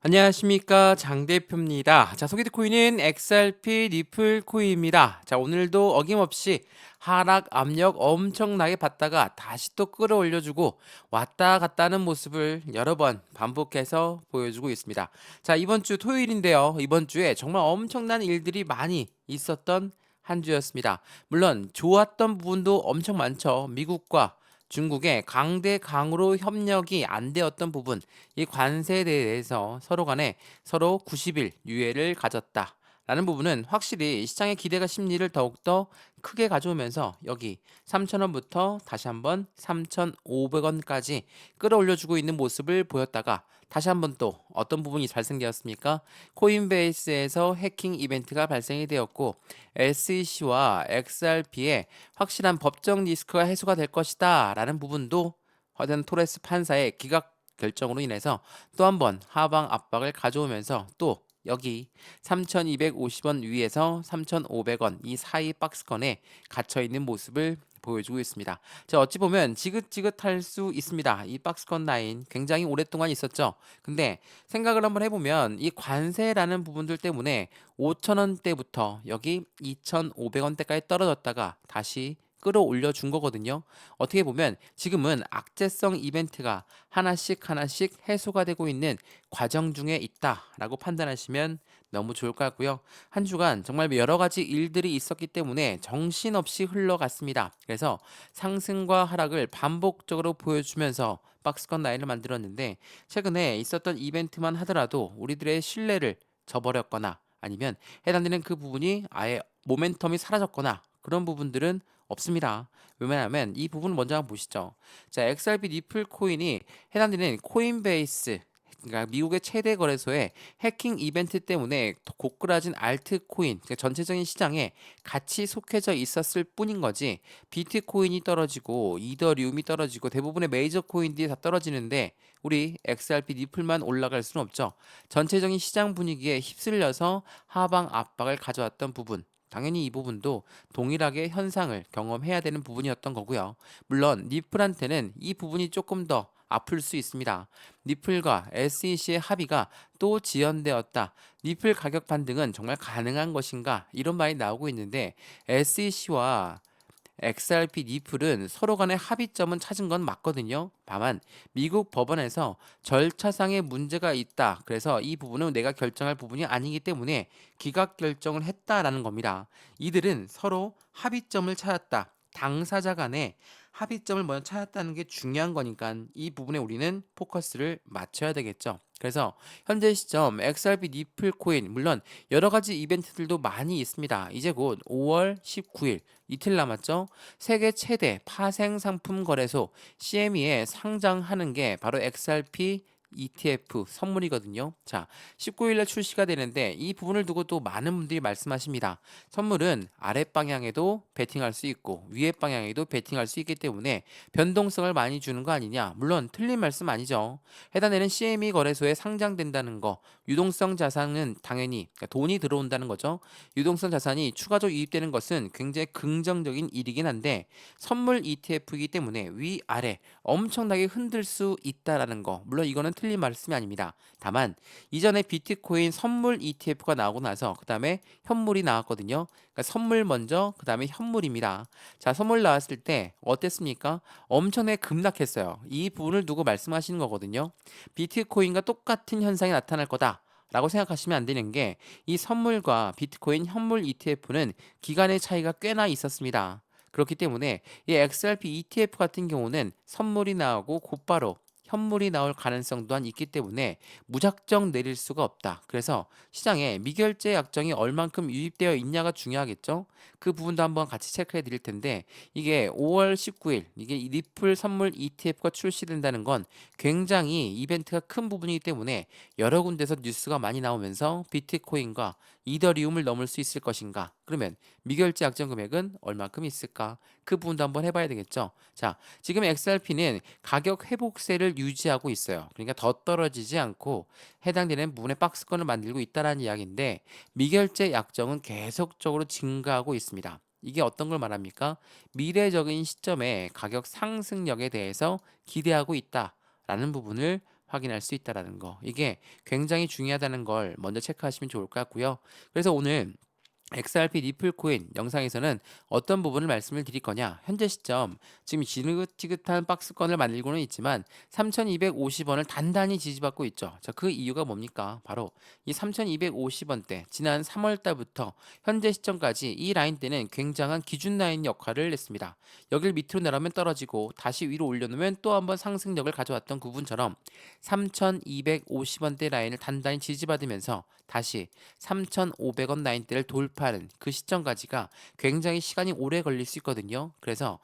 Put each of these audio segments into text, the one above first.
안녕하십니까 장 대표입니다. 자, 소개드 코인은 XRP 리플 코인입니다. 자, 오늘도 어김없이 하락 압력 엄청나게 받다가 다시 또 끌어올려주고 왔다 갔다 하는 모습을 여러 번 반복해서 보여주고 있습니다. 자, 이번 주 토요일인데요. 이번 주에 정말 엄청난 일들이 많이 있었던 한 주였습니다. 물론 좋았던 부분도 엄청 많죠. 미국과 중국의 강대강으로 협력이 안 되었던 부분, 이 관세에 대해서 서로 간에 서로 90일 유예를 가졌다. 라는 부분은 확실히 시장의 기대가 심리를 더욱더 크게 가져오면서 여기 3,000원부터 다시 한번 3,500원까지 끌어올려주고 있는 모습을 보였다가 다시 한번 또 어떤 부분이 발생되었습니까? 코인베이스에서 해킹 이벤트가 발생이 되었고 SEC와 XRP의 확실한 법적 리스크가 해소가 될 것이다 라는 부분도 화된 토레스 판사의 기각 결정으로 인해서 또 한 번 하방 압박을 가져오면서 또 여기 3,250원 위에서 3,500원 이 사이 박스권에 갇혀 있는 모습을 보여주고 있습니다. 자, 어찌 보면 지긋지긋할 수 있습니다. 이 박스권 라인 굉장히 오랫동안 있었죠. 근데 생각을 한번 해보면 이 관세라는 부분들 때문에 5,000원대부터 여기 2,500원대까지 떨어졌다가 다시 끌어올려 준 거거든요. 어떻게 보면 지금은 악재성 이벤트가 하나씩 하나씩 해소가 되고 있는 과정 중에 있다라고 판단하시면 너무 좋을 것 같고요. 한 주간 정말 여러 가지 일들이 있었기 때문에 정신없이 흘러갔습니다. 그래서 상승과 하락을 반복적으로 보여주면서 박스권 라인을 만들었는데 최근에 있었던 이벤트만 하더라도 우리들의 신뢰를 저버렸거나 아니면 해당되는 그 부분이 아예 모멘텀이 사라졌거나 그런 부분들은 없습니다. 왜냐하면 이 부분 먼저 한번 보시죠. 자, XRP 리플 코인이 해당되는 코인베이스, 그러니까 미국의 최대 거래소의 해킹 이벤트 때문에 고꾸라진 알트코인, 그러니까 전체적인 시장에 같이 속해져 있었을 뿐인 거지. 비트코인이 떨어지고 이더리움이 떨어지고 대부분의 메이저 코인들이 다 떨어지는데 우리 XRP 리플만 올라갈 수는 없죠. 전체적인 시장 분위기에 휩쓸려서 하방 압박을 가져왔던 부분. 당연히 이 부분도 동일하게 현상을 경험해야 되는 부분이었던 거고요. 물론 리플한테는 이 부분이 조금 더 아플 수 있습니다. 리플과 SEC의 합의가 또 지연되었다. 리플 가격 반등은 정말 가능한 것인가? 이런 말이 나오고 있는데 SEC와 XRP 리플은 서로 간의 합의점은 찾은 건 맞거든요. 다만 미국 법원에서 절차상의 문제가 있다. 그래서 이 부분은 내가 결정할 부분이 아니기 때문에 기각 결정을 했다라는 겁니다. 이들은 서로 합의점을 찾았다. 당사자 간에 합의점을 먼저 찾았다는 게 중요한 거니까 이 부분에 우리는 포커스를 맞춰야 되겠죠. 그래서 현재 시점 XRP 리플 코인 물론 여러 가지 이벤트들도 많이 있습니다. 이제 곧 5월 19일 이틀 남았죠. 세계 최대 파생 상품 거래소 CME에 상장하는 게 바로 XRP ETF 선물이거든요. 자, 19일에 출시가 되는데 이 부분을 두고 또 많은 분들이 말씀하십니다. 선물은 아랫 방향에도 베팅할 수 있고 위에 방향에도 베팅할 수 있기 때문에 변동성을 많이 주는 거 아니냐? 물론 틀린 말씀 아니죠. 해당되는 CME 거래소에 상장된다는 거, 유동성 자산은 당연히 그러니까 돈이 들어온다는 거죠. 유동성 자산이 추가적으로 유입되는 것은 굉장히 긍정적인 일이긴 한데 선물 ETF이기 때문에 위아래 엄청나게 흔들 수 있다라는 거. 물론 이거는 틀린 말씀이 아닙니다. 다만 이전에 비트코인 선물 ETF가 나오고 나서 그다음에 현물이 나왔거든요. 그러니까 선물 먼저 그다음에 현물입니다. 자, 선물 나왔을 때 어땠습니까? 엄청나게 급락했어요. 이 부분을 두고 말씀하시는 거거든요. 비트코인과 똑같은 현상이 나타날 거다. 라고 생각하시면 안 되는 게 이 선물과 비트코인 현물 ETF는 기간의 차이가 꽤나 있었습니다. 그렇기 때문에 이 XRP ETF 같은 경우는 선물이 나오고 곧바로 현물이 나올 가능성 또한 있기 때문에 무작정 내릴 수가 없다. 그래서 시장에 미결제 약정이 얼만큼 유입되어 있냐가 중요하겠죠. 그 부분도 한번 같이 체크해 드릴 텐데 이게 5월 19일 이게 이 리플 선물 ETF가 출시된다는 건 굉장히 이벤트가 큰 부분이기 때문에 여러 군데서 뉴스가 많이 나오면서 비트코인과 이더리움을 넘을 수 있을 것인가? 그러면 미결제 약정 금액은 얼마큼 있을까? 그 부분도 한번 해봐야 되겠죠. 자, 지금 XRP는 가격 회복세를 유지하고 있어요. 그러니까 더 떨어지지 않고 해당되는 부분의 박스권을 만들고 있다는 이야기인데 미결제 약정은 계속적으로 증가하고 있습니다. 이게 어떤 걸 말합니까? 미래적인 시점에 가격 상승력에 대해서 기대하고 있다라는 부분을 확인할 수 있다라는 거. 이게 굉장히 중요하다는 걸 먼저 체크하시면 좋을 것 같고요. 그래서 오늘 XRP 리플코인 영상에서는 어떤 부분을 말씀을 드릴 거냐. 현재 시점 지금 지긋지긋한 박스권을 만들고는 있지만 3,250원을 단단히 지지받고 있죠. 자, 그 이유가 뭡니까? 바로 이 3,250원대 지난 3월 달부터 현재 시점까지 이 라인대는 굉장한 기준 라인 역할을 했습니다. 여길 밑으로 내려면 떨어지고 다시 위로 올려놓으면 또 한번 상승력을 가져왔던 구분처럼 3,250원대 라인을 단단히 지지받으면서 다시 3,500원 라인대를 돌파하는 그 시점까지가 굉장히 시간이 오래 걸릴 수 있거든요. 그래서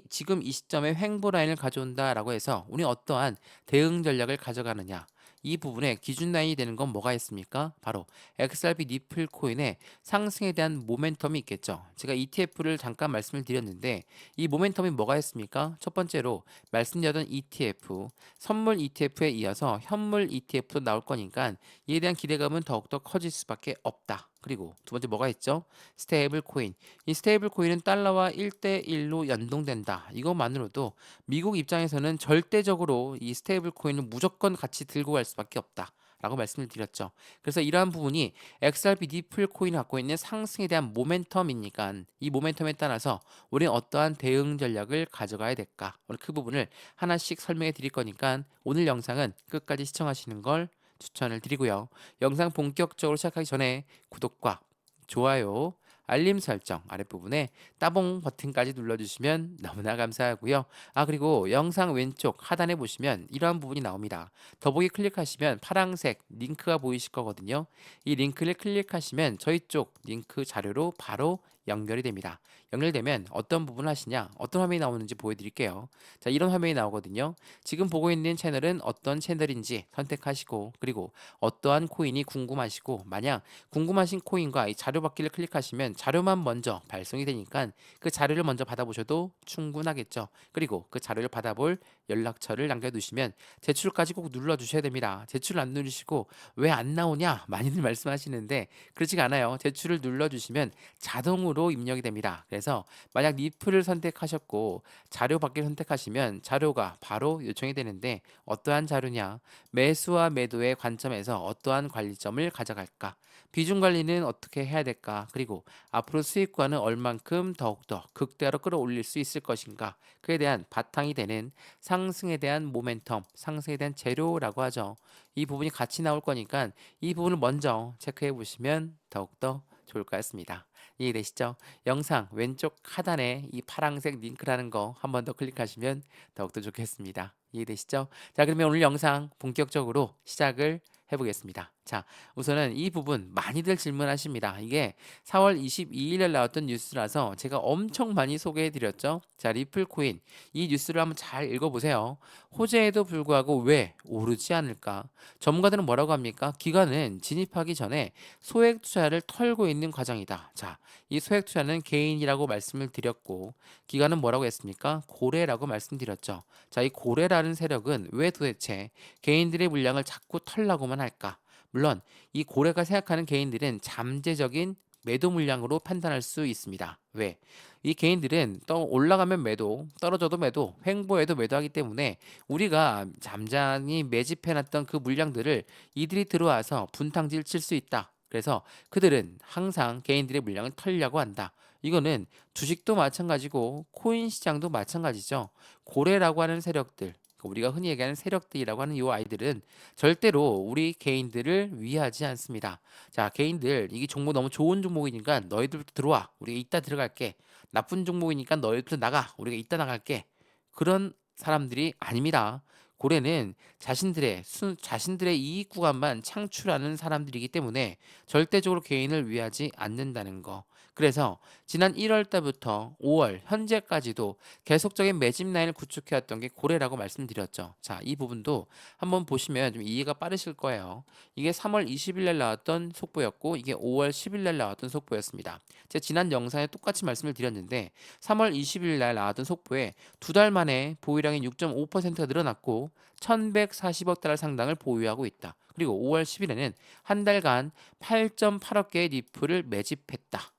지금 이 시점에 횡보 라인을 가져온다라고 해서 우리 어떠한 대응 전략을 가져가느냐. 이 부분에 기준 라인이 되는 건 뭐가 있습니까? 바로 XRP 니플 코인의 상승에 대한 모멘텀이 있겠죠. 제가 ETF를 잠깐 말씀을 드렸는데 이 모멘텀이 뭐가 있습니까? 첫 번째로 말씀드렸던 ETF, 선물 ETF에 이어서 현물 ETF도 나올 거니까 이에 대한 기대감은 더욱더 커질 수밖에 없다. 그리고 두 번째 뭐가 있죠? 스테이블 코인. 이 스테이블 코인은 달러와 1대1로 연동된다. 이것만으로도 미국 입장에서는 절대적으로 이 스테이블 코인을 무조건 같이 들고 갈 수밖에 없다. 라고 말씀을 드렸죠. 그래서 이러한 부분이 XRP 니플 코인이 갖고 있는 상승에 대한 모멘텀이니까 이 모멘텀에 따라서 우리는 어떠한 대응 전략을 가져가야 될까? 오늘 그 부분을 하나씩 설명해 드릴 거니까 오늘 영상은 끝까지 시청하시는 걸 추천을 드리고요. 영상 본격적으로 시작하기 전에 구독과 좋아요, 알림 설정 아랫부분에 따봉 버튼까지 눌러주시면 너무나 감사하고요. 그리고 영상 왼쪽 하단에 보시면 이러한 부분이 나옵니다. 더보기 클릭하시면 파란색 링크가 보이실 거거든요. 이 링크를 클릭하시면 저희 쪽 링크 자료로 바로 연결이 됩니다. 연결되면 어떤 부분을 하시냐, 어떤 화면이 나오는지 보여드릴게요. 자, 이런 화면이 나오거든요. 지금 보고 있는 채널은 어떤 채널인지 선택하시고, 그리고 어떠한 코인이 궁금하시고, 만약 궁금하신 코인과 이 자료 받기를 클릭하시면 자료만 먼저 발송이 되니까 그 자료를 먼저 받아보셔도 충분하겠죠. 그리고 그 자료를 받아볼 연락처를 남겨두시면 제출까지 꼭 눌러주셔야 됩니다. 제출 안 누르시고 왜 안 나오냐 많이들 말씀하시는데 그렇지가 않아요. 제출을 눌러주시면 자동으로 입력이 됩니다. 그래서 만약 니플을 선택하셨고 자료 받기를 선택하시면 자료가 바로 요청이 되는데 어떠한 자료냐, 매수와 매도의 관점에서 어떠한 관리점을 가져갈까, 비중 관리는 어떻게 해야 될까, 그리고 앞으로 수익과는 얼만큼 더욱더 극대화로 끌어올릴 수 있을 것인가, 그에 대한 바탕이 되는 상승에 대한 모멘텀, 상승에 대한 재료라고 하죠. 이 부분이 같이 나올 거니까 이 부분을 먼저 체크해 보시면 더욱더 좋을 것 같습니다. 이해되시죠? 영상 왼쪽 하단에 이 파란색 링크라는 거 한 번 더 클릭하시면 더욱더 좋겠습니다. 이해되시죠? 자, 그러면 오늘 영상 본격적으로 시작을 해보겠습니다. 자, 우선은 이 부분 많이들 질문하십니다. 이게 4월 22일에 나왔던 뉴스라서 제가 엄청 많이 소개해드렸죠. 자, 리플코인 이 뉴스를 한번 잘 읽어보세요. 호재에도 불구하고 왜 오르지 않을까? 전문가들은 뭐라고 합니까? 기관은 진입하기 전에 소액 투자를 털고 있는 과정이다. 자, 이 소액 투자는 개인이라고 말씀을 드렸고 기관은 뭐라고 했습니까? 고래라고 말씀드렸죠. 자, 이 고래라는 세력은 왜 도대체 개인들의 물량을 자꾸 털라고만 할까? 물론 이 고래가 생각하는 개인들은 잠재적인 매도 물량으로 판단할 수 있습니다. 왜? 이 개인들은 또 올라가면 매도, 떨어져도 매도, 횡보해도 매도하기 때문에 우리가 잠잠히 매집해놨던 그 물량들을 이들이 들어와서 분탕질 칠 수 있다. 그래서 그들은 항상 개인들의 물량을 털려고 한다. 이거는 주식도 마찬가지고 코인 시장도 마찬가지죠. 고래라고 하는 세력들, 우리가 흔히 얘기하는 세력들이라고 하는 이 아이들은 절대로 우리 개인들을 위하지 않습니다. 자, 개인들 이게 종목 너무 좋은 종목이니까 너희들도 들어와. 우리가 이따 들어갈게. 나쁜 종목이니까 너희들도 나가. 우리가 이따 나갈게. 그런 사람들이 아닙니다. 고래는 자신들의 이익 구간만 창출하는 사람들이기 때문에 절대적으로 개인을 위하지 않는다는 거. 그래서 지난 1월 달부터 5월 현재까지도 계속적인 매집 라인을 구축해왔던 게 고래라고 말씀드렸죠. 자, 이 부분도 한번 보시면 좀 이해가 빠르실 거예요. 이게 3월 20일 날 나왔던 속보였고 이게 5월 10일 날 나왔던 속보였습니다. 제가 지난 영상에 똑같이 말씀을 드렸는데 3월 20일 날 나왔던 속보에 두 달 만에 보유량이 6.5%가 늘어났고 1,140억 달러 상당을 보유하고 있다. 그리고 5월 10일에는 한 달간 8.8억 개의 니플을 매집했다.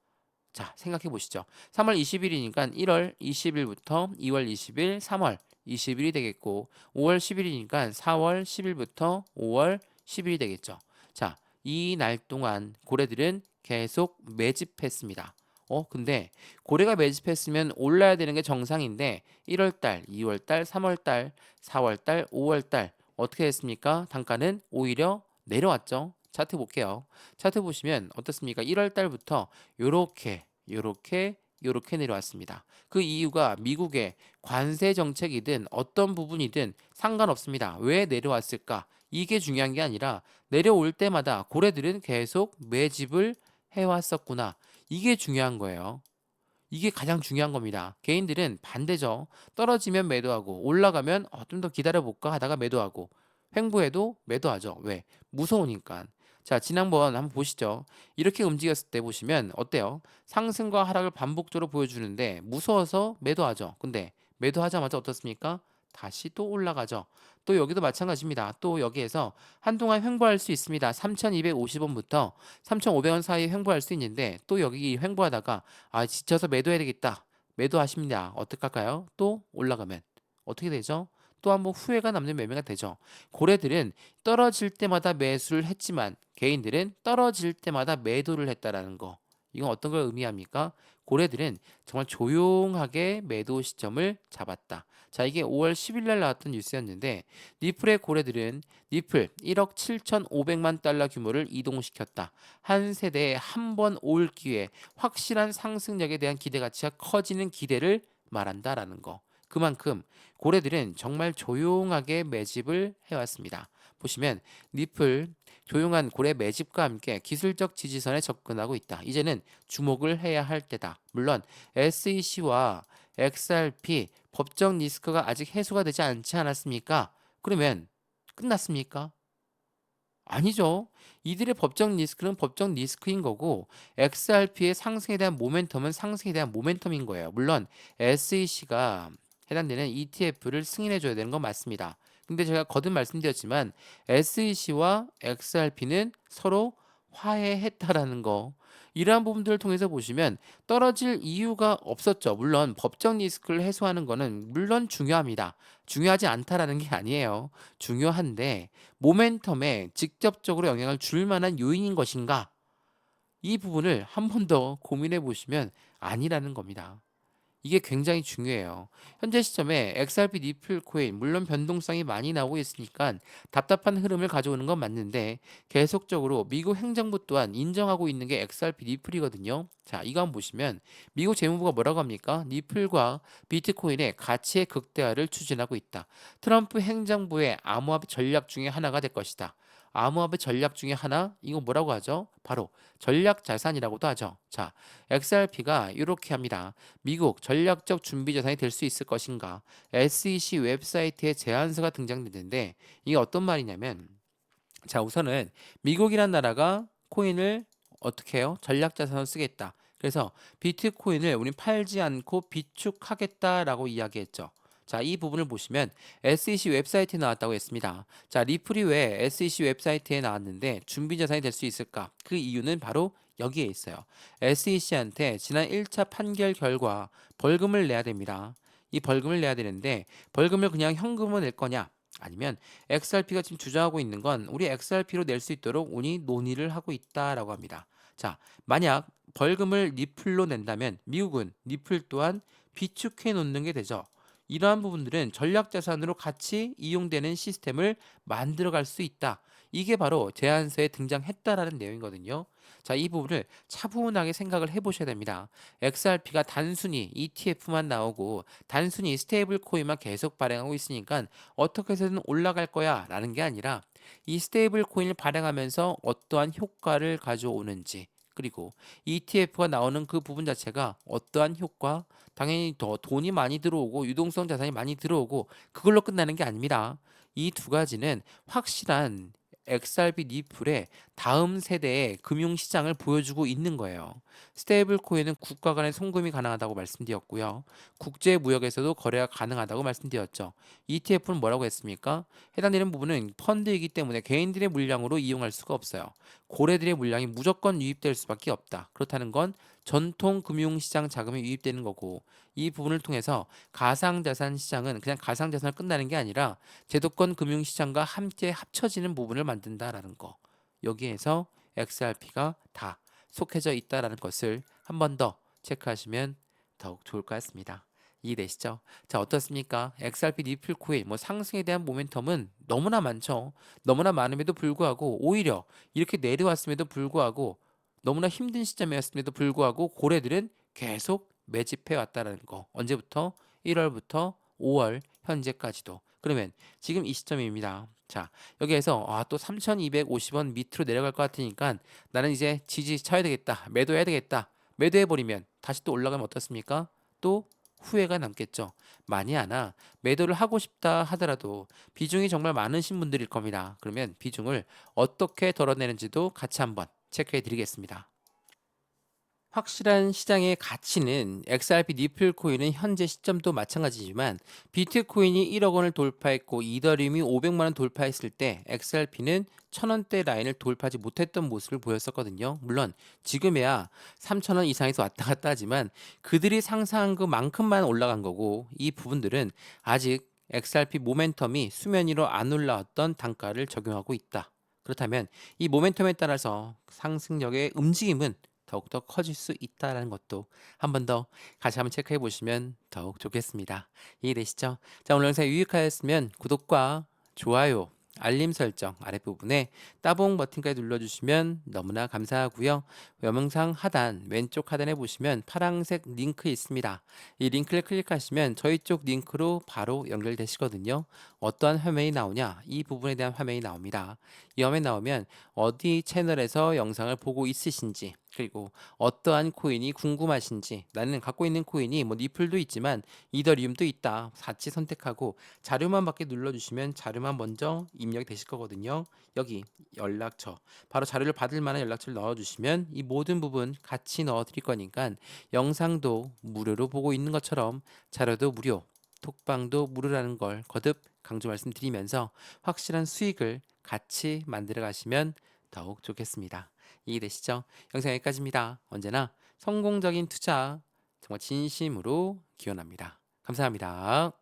자, 생각해 보시죠. 3월 20일이니까 1월 20일부터 2월 20일, 3월 20일이 되겠고 5월 10일이니까 4월 10일부터 5월 10일이 되겠죠. 자, 이 날 동안 고래들은 계속 매집했습니다. 근데 고래가 매집했으면 올라야 되는 게 정상인데 1월달, 2월달, 3월달, 4월달, 5월달 어떻게 됐습니까? 단가는 오히려 내려왔죠. 차트 볼게요. 차트 보시면 어떻습니까? 1월달부터 요렇게 내려왔습니다. 그 이유가 미국의 관세 정책이든 어떤 부분이든 상관없습니다. 왜 내려왔을까? 이게 중요한 게 아니라 내려올 때마다 고래들은 계속 매집을 해왔었구나. 이게 중요한 거예요. 이게 가장 중요한 겁니다. 개인들은 반대죠. 떨어지면 매도하고 올라가면 좀 더 기다려볼까 하다가 매도하고 횡보해도 매도하죠. 왜? 무서우니까. 자, 지난번 한번 보시죠. 이렇게 움직였을 때 보시면 어때요? 상승과 하락을 반복적으로 보여주는데 무서워서 매도하죠. 근데 매도하자마자 어떻습니까? 다시 또 올라가죠. 또 여기도 마찬가지입니다. 또 여기에서 한동안 횡보할 수 있습니다. 3,250원부터 3,500원 사이에 횡보할 수 있는데 또 여기 횡보하다가 지쳐서 매도해야 되겠다. 매도하십니다. 어떡할까요? 또 올라가면 어떻게 되죠? 또 한번 후회가 남는 매매가 되죠. 고래들은 떨어질 때마다 매수를 했지만 개인들은 떨어질 때마다 매도를 했다라는 거. 이건 어떤 걸 의미합니까? 고래들은 정말 조용하게 매도 시점을 잡았다. 자, 이게 5월 10일 날 나왔던 뉴스였는데 니플의 고래들은 니플 1억 7,500만 달러 규모를 이동시켰다. 한 세대에 한 번 올 기회, 확실한 상승력에 대한 기대 가치가 커지는 기대를 말한다라는 거. 그만큼 고래들은 정말 조용하게 매집을 해왔습니다. 보시면 니플 조용한 고래 매집과 함께 기술적 지지선에 접근하고 있다. 이제는 주목을 해야 할 때다. 물론 SEC와 XRP 법적 리스크가 아직 해소가 되지 않지 않았습니까? 그러면 끝났습니까? 아니죠. 이들의 법적 리스크는 법적 리스크인 거고 XRP의 상승에 대한 모멘텀은 상승에 대한 모멘텀인 거예요. 물론 SEC가 해당되는 ETF를 승인해 줘야 되는 건 맞습니다. 근데 제가 거듭 말씀드렸지만 SEC와 XRP는 서로 화해했다라는 거. 이러한 부분들을 통해서 보시면 떨어질 이유가 없었죠. 물론 법적 리스크를 해소하는 거는 물론 중요합니다. 중요하지 않다라는 게 아니에요. 중요한데 모멘텀에 직접적으로 영향을 줄 만한 요인인 것인가? 이 부분을 한 번 더 고민해 보시면 아니라는 겁니다. 이게 굉장히 중요해요. 현재 시점에 XRP 니플 코인 물론 변동성이 많이 나오고 있으니까 답답한 흐름을 가져오는 건 맞는데 계속적으로 미국 행정부 또한 인정하고 있는 게 XRP 니플이거든요. 자, 이거 한번 보시면 미국 재무부가 뭐라고 합니까? 니플과 비트코인의 가치의 극대화를 추진하고 있다. 트럼프 행정부의 암호화폐 전략 중에 하나가 될 것이다. 암호화폐 전략 중에 하나, 이거 뭐라고 하죠? 바로 전략 자산이라고도 하죠. 자, XRP가 이렇게 합니다. 미국 전략적 준비 자산이 될 수 있을 것인가? SEC 웹사이트에 제안서가 등장되는데 이게 어떤 말이냐면 자, 우선은 미국이란 나라가 코인을 어떻게 해요? 전략 자산으로 쓰겠다. 그래서 비트코인을 우린 팔지 않고 비축하겠다라고 이야기했죠. 자, 이 부분을 보시면 SEC 웹사이트에 나왔다고 했습니다. 자, 리플이 왜 SEC 웹사이트에 나왔는데 준비 자산이 될 수 있을까? 그 이유는 바로 여기에 있어요. SEC한테 지난 1차 판결 결과 벌금을 내야 됩니다. 이 벌금을 내야 되는데 벌금을 그냥 현금으로 낼 거냐? 아니면 XRP가 지금 주장하고 있는 건 우리 XRP로 낼 수 있도록 운이 논의를 하고 있다라고 합니다. 자, 만약 벌금을 니플로 낸다면 미국은 니플 또한 비축해 놓는 게 되죠. 이러한 부분들은 전략 자산으로 같이 이용되는 시스템을 만들어 갈 수 있다. 이게 바로 제안서에 등장했다라는 내용이거든요. 자, 이 부분을 차분하게 생각을 해보셔야 됩니다. XRP가 단순히 ETF만 나오고 단순히 스테이블 코인만 계속 발행하고 있으니까 어떻게 해서든 올라갈 거야 라는 게 아니라 이 스테이블 코인을 발행하면서 어떠한 효과를 가져오는지 그리고 ETF가 나오는 그 부분 자체가 어떠한 효과, 당연히 더 돈이 많이 들어오고 유동성 자산이 많이 들어오고 그걸로 끝나는 게 아닙니다. 이 두 가지는 확실한 XRP 니플의 다음 세대의 금융시장을 보여주고 있는 거예요. 스테이블 코인은 국가 간의 송금이 가능하다고 말씀드렸고요. 국제 무역에서도 거래가 가능하다고 말씀드렸죠. ETF는 뭐라고 했습니까? 해당되는 부분은 펀드이기 때문에 개인들의 물량으로 이용할 수가 없어요. 고래들의 물량이 무조건 유입될 수밖에 없다. 그렇다는 건 전통 금융시장 자금이 유입되는 거고, 이 부분을 통해서 가상자산 시장은 그냥 가상자산을 끝나는 게 아니라 제도권 금융시장과 함께 합쳐지는 부분을 만든다라는 거. 여기에서 XRP가 다 속해져 있다라는 것을 한 번 더 체크하시면 더욱 좋을 것 같습니다. 이해되시죠? 자, 어떻습니까? XRP 리플 코인 상승에 대한 모멘텀은 너무나 많죠. 너무나 많음에도 불구하고 오히려 이렇게 내려왔음에도 불구하고 너무나 힘든 시점이었음에도 불구하고 고래들은 계속 매집해 왔다는 거. 언제부터? 1월부터 5월 현재까지도. 그러면 지금 이 시점입니다. 자, 여기에서 또 3,250원 밑으로 내려갈 것 같으니까 나는 이제 지지 쳐야 되겠다. 매도해야 되겠다. 매도해버리면 다시 또 올라가면 어떻습니까? 또 후회가 남겠죠. 만이 하나 매도를 하고 싶다 하더라도 비중이 정말 많으신 분들일 겁니다. 그러면 비중을 어떻게 덜어내는지도 같이 한번 체크해 드리겠습니다. 확실한 시장의 가치는 XRP 리플 코인은 현재 시점도 마찬가지지만 비트코인이 1억 원을 돌파했고 이더리움이 500만 원 돌파했을 때 XRP는 1,000원대 라인을 돌파하지 못했던 모습을 보였었거든요. 물론 지금에야 3,000원 이상에서 왔다 갔다 하지만 그들이 상상한 그만큼만 올라간 거고 이 부분들은 아직 XRP 모멘텀이 수면 위로 안 올라왔던 단가를 적용하고 있다. 그렇다면 이 모멘텀에 따라서 상승력의 움직임은 더욱더 커질 수 있다는 것도 한 번 더 같이 한번 체크해 보시면 더욱 좋겠습니다. 이해되시죠? 자, 오늘 영상 유익하였으면 구독과 좋아요, 알림 설정 아랫부분에 따봉 버튼까지 눌러주시면 너무나 감사하고요. 영상 하단 왼쪽 하단에 보시면 파란색 링크 있습니다. 이 링크를 클릭하시면 저희 쪽 링크로 바로 연결되시거든요. 어떠한 화면이 나오냐? 이 부분에 대한 화면이 나옵니다. 이 화면 나오면 어디 채널에서 영상을 보고 있으신지 그리고 어떠한 코인이 궁금하신지 나는 갖고 있는 코인이 리플도 있지만 이더리움도 있다. 같이 선택하고 자료만 받게 눌러주시면 자료만 먼저 입력이 되실 거거든요. 여기 연락처 바로 자료를 받을 만한 연락처를 넣어주시면 이 모든 부분 같이 넣어 드릴 거니까 영상도 무료로 보고 있는 것처럼 자료도 무료 톡방도 무료라는 걸 거듭 강조 말씀드리면서 확실한 수익을 같이 만들어 가시면 더욱 좋겠습니다. 이해되시죠? 영상 여기까지입니다. 언제나 성공적인 투자 정말 진심으로 기원합니다. 감사합니다.